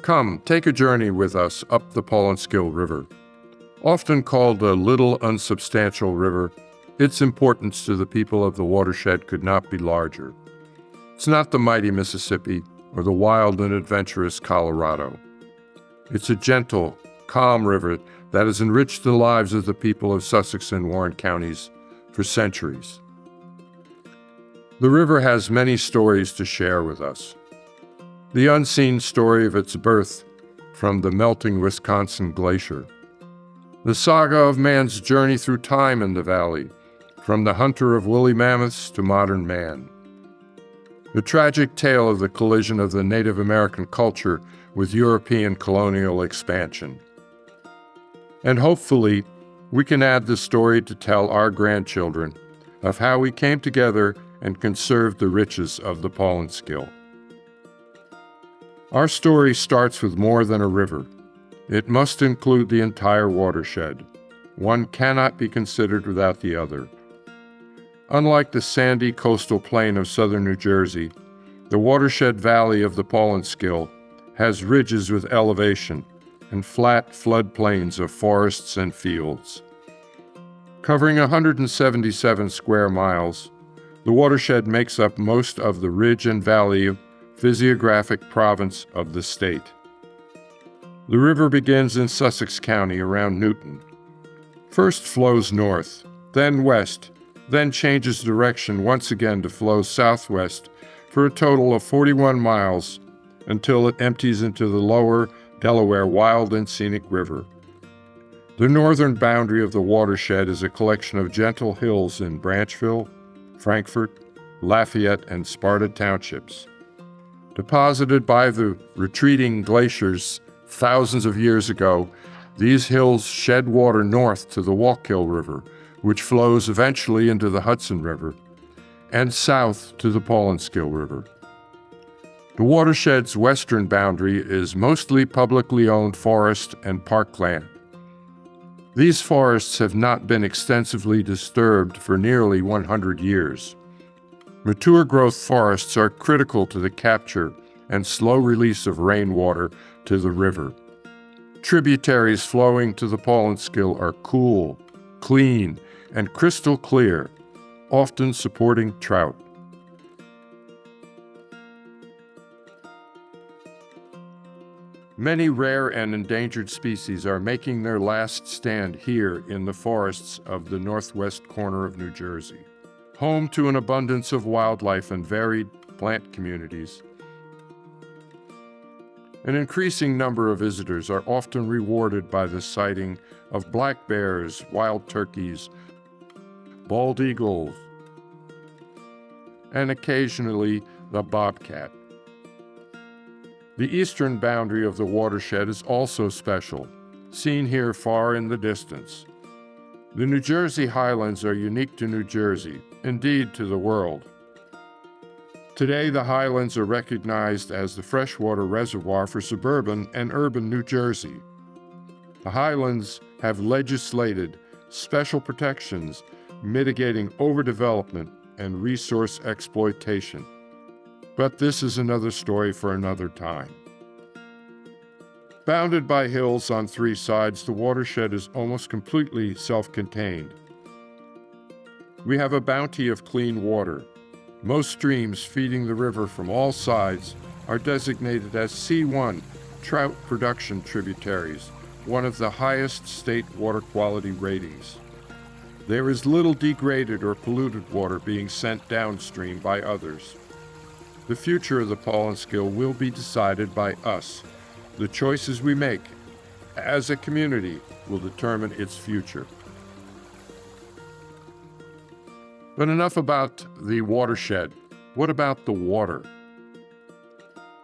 Come, take a journey with us up the Paulins Kill River. Often called a little unsubstantial river, its importance to the people of the watershed could not be larger. It's not the mighty Mississippi or the wild and adventurous Colorado. It's a gentle, calm river that has enriched the lives of the people of Sussex and Warren Counties for centuries. The river has many stories to share with us. The unseen story of its birth from the melting Wisconsin glacier. The saga of man's journey through time in the valley, from the hunter of woolly mammoths to modern man. The tragic tale of the collision of the Native American culture with European colonial expansion. And hopefully, we can add the story to tell our grandchildren of how we came together and conserved the riches of the Paulins Kill. Our story starts with more than a river. It must include the entire watershed. One cannot be considered without the other. Unlike the sandy coastal plain of southern New Jersey, the watershed valley of the Paulins Kill has ridges with elevation and flat floodplains of forests and fields. Covering 177 square miles, the watershed makes up most of the ridge and valley physiographic province of the state. The river begins in Sussex County around Newton. First flows north, then west, then changes direction once again to flow southwest for a total of 41 miles until it empties into the lower Delaware Wild and Scenic River. The northern boundary of the watershed is a collection of gentle hills in Branchville, Frankfort, Lafayette, and Sparta townships. Deposited by the retreating glaciers thousands of years ago, these hills shed water north to the Watershed River, which flows eventually into the Hudson River, and south to the Paulins Kill River. The watershed's western boundary is mostly publicly owned forest and parkland. These forests have not been extensively disturbed for nearly 100 years. Mature growth forests are critical to the capture and slow release of rainwater to the river. Tributaries flowing to the Paulins Kill are cool, clean, and crystal clear, often supporting trout. Many rare and endangered species are making their last stand here in the forests of the northwest corner of New Jersey. Home to an abundance of wildlife and varied plant communities, an increasing number of visitors are often rewarded by the sighting of black bears, wild turkeys, bald eagles, and occasionally the bobcat. The eastern boundary of the watershed is also special, seen here far in the distance. The New Jersey highlands are unique to New Jersey, indeed to the world. Today, the highlands are recognized as the freshwater reservoir for suburban and urban New Jersey. The highlands have legislated special protections mitigating overdevelopment and resource exploitation. But this is another story for another time. Bounded by hills on three sides, the watershed is almost completely self-contained. We have a bounty of clean water. Most streams feeding the river from all sides are designated as C1 trout production tributaries, one of the highest state water quality ratings. There is little degraded or polluted water being sent downstream by others. The future of the Paulins Kill will be decided by us. The choices we make as a community will determine its future. But enough about the watershed. What about the water?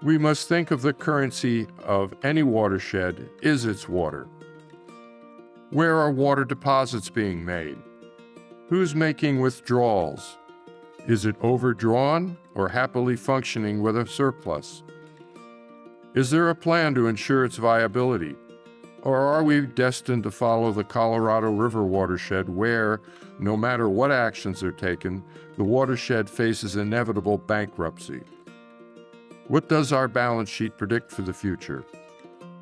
We must think of the currency of any watershed is its water. Where are water deposits being made? Who's making withdrawals? Is it overdrawn or happily functioning with a surplus? Is there a plan to ensure its viability? Or are we destined to follow the Colorado River watershed where, no matter what actions are taken, the watershed faces inevitable bankruptcy? What does our balance sheet predict for the future?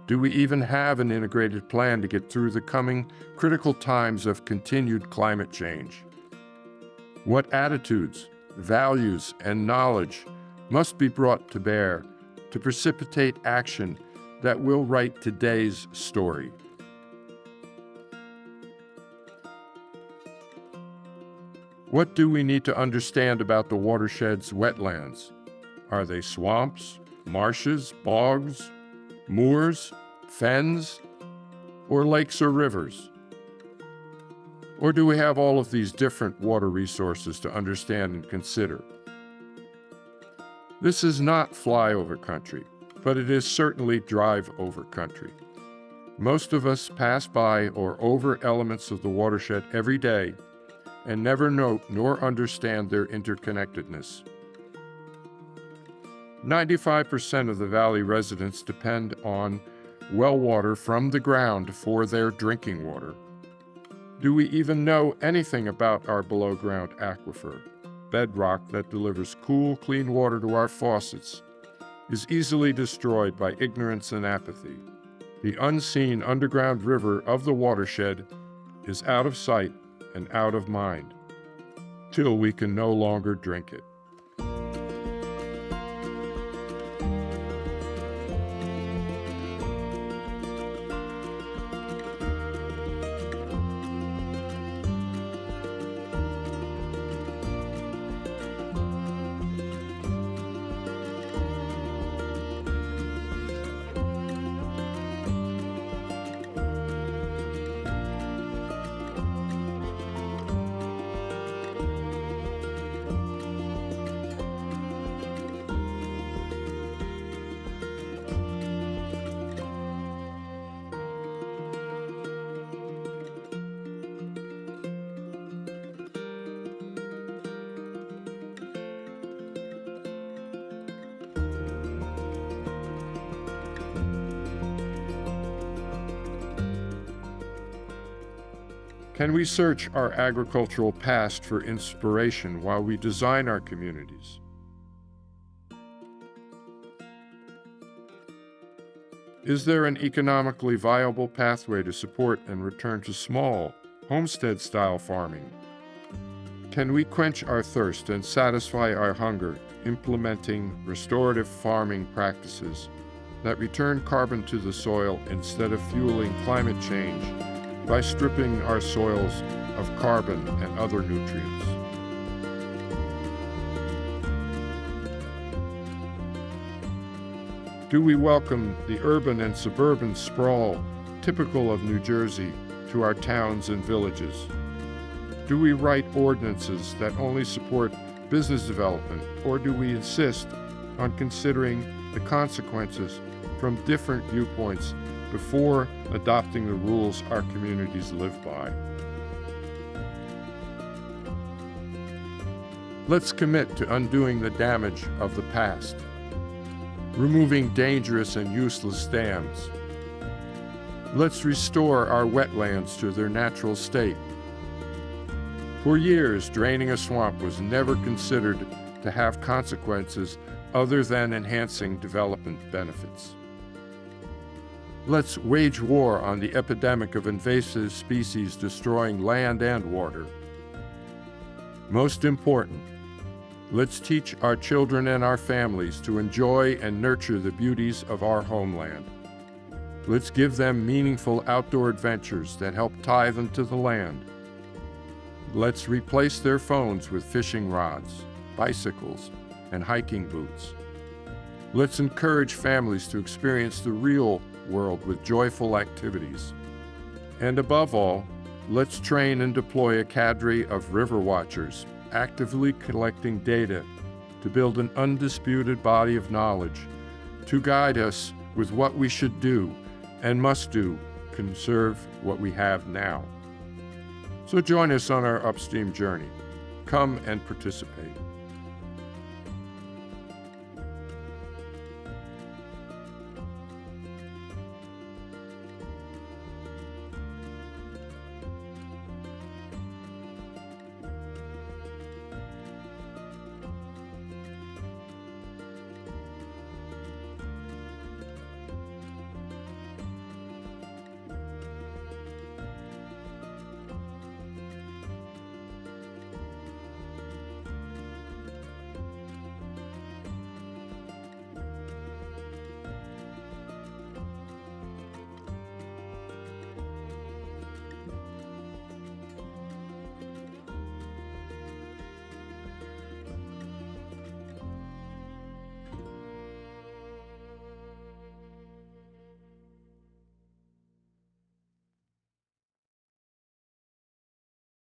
Do we even have an integrated plan to get through the coming critical times of continued climate change? What attitudes, values, and knowledge must be brought to bear to precipitate action that will write today's story? What do we need to understand about the watershed's wetlands? Are they swamps, marshes, bogs, moors, fens, or lakes or rivers? Or do we have all of these different water resources to understand and consider? This is not flyover country, but it is certainly drive-over country. Most of us pass by or over elements of the watershed every day and never note nor understand their interconnectedness. 95% of the valley residents depend on well water from the ground for their drinking water. Do we even know anything about our below-ground aquifer, bedrock that delivers cool, clean water to our faucets, is easily destroyed by ignorance and apathy? The unseen underground river of the watershed is out of sight and out of mind, till we can no longer drink it. Can we search our agricultural past for inspiration while we design our communities? Is there an economically viable pathway to support and return to small, homestead-style farming? Can we quench our thirst and satisfy our hunger, implementing restorative farming practices that return carbon to the soil instead of fueling climate change by stripping our soils of carbon and other nutrients? Do we welcome the urban and suburban sprawl typical of New Jersey to our towns and villages? Do we write ordinances that only support business development, or do we insist on considering the consequences from different viewpoints before adopting the rules our communities live by? Let's commit to undoing the damage of the past, removing dangerous and useless dams. Let's restore our wetlands to their natural state. For years, draining a swamp was never considered to have consequences other than enhancing development benefits. Let's wage war on the epidemic of invasive species destroying land and water. Most important, let's teach our children and our families to enjoy and nurture the beauties of our homeland. Let's give them meaningful outdoor adventures that help tie them to the land. Let's replace their phones with fishing rods, bicycles, and hiking boots. Let's encourage families to experience the real world with joyful activities. And above all, let's train and deploy a cadre of river watchers, actively collecting data to build an undisputed body of knowledge to guide us with what we should do and must do to conserve what we have now. So join us on our upstream journey. Come and participate.